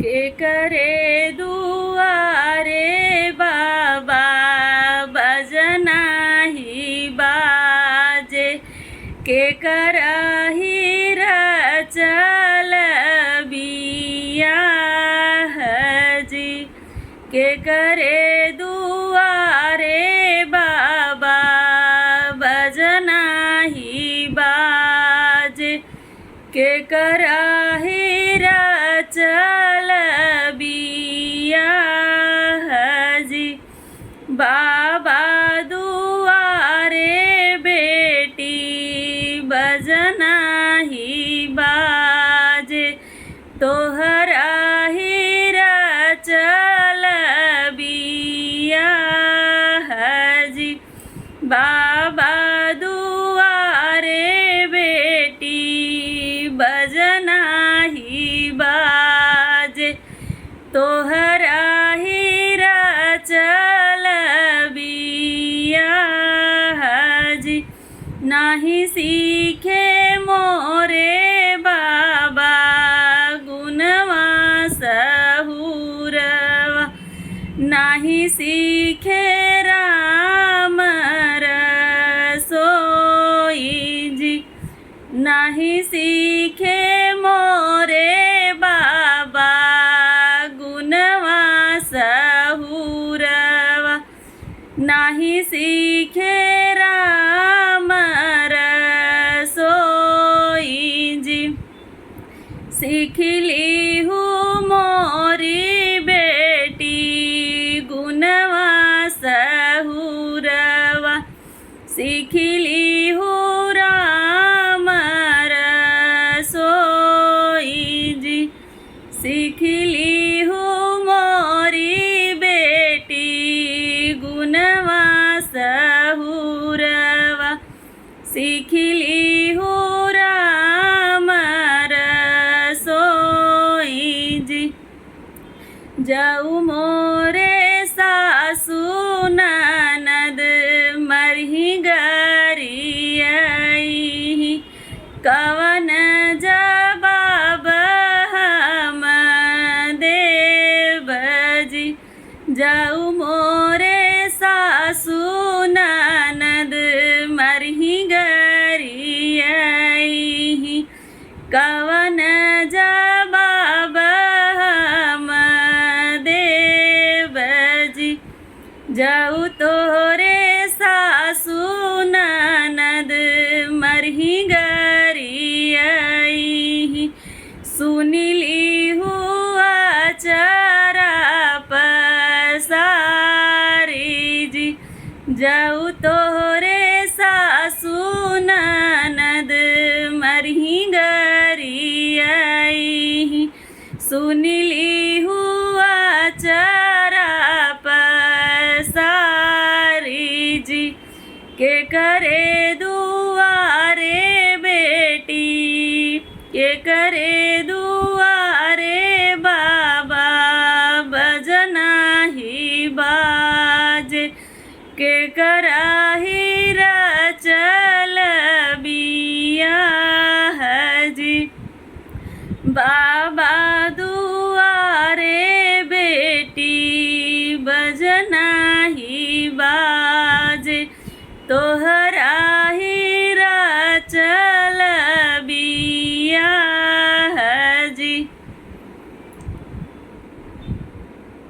के करे दुआरे बाबा बजना ही बाजे के करही रचल बियाह जी के करे दुआरे बाबा बजना ही बाजे के करही रचल बियाह जी बाबा दुआरे बेटी बजना ही बाजे तोहरा ही रचल बियाह जी बाबा दुआरे बेटी बजना ही बाजे तोहरा ही रचल बियाह जी नाही सीखे मोरे बाबा गुणवा सहुरवा नाही सीखे राम रसोई जी नाही सीखे मोरे बाबा गुणवा सहुरवा नाही सीखे राम रसोई जी सीखली हूँ मोरी बेटी गुणवा सहुरवा सीखली हूँ राम रसोई जी सीखली हूँ मोरी बेटी गुणवा सहुरवा सीखली हूँ राम रसोई जी जाऊ मोरे सासू ननद मरही गरियई कवन जवाब हम देव जी जाऊ मोरे सासू ननद मरही गरियई कवन जवाब हम देव जी जाऊ तोरे सासू ननद मरही गरियई सुनिली हुआ चरा पसारी जी जाऊ तोरे सासू ननद मरही गरियई सुनिली हुआ चरा पसारी जी के करे दुआरे बेटी के करे दुआरे बाबा बजना ही बाजे के कराही रचल बियाह जी बाबा दुआरे बेटी बजना ही बाजे तोहरा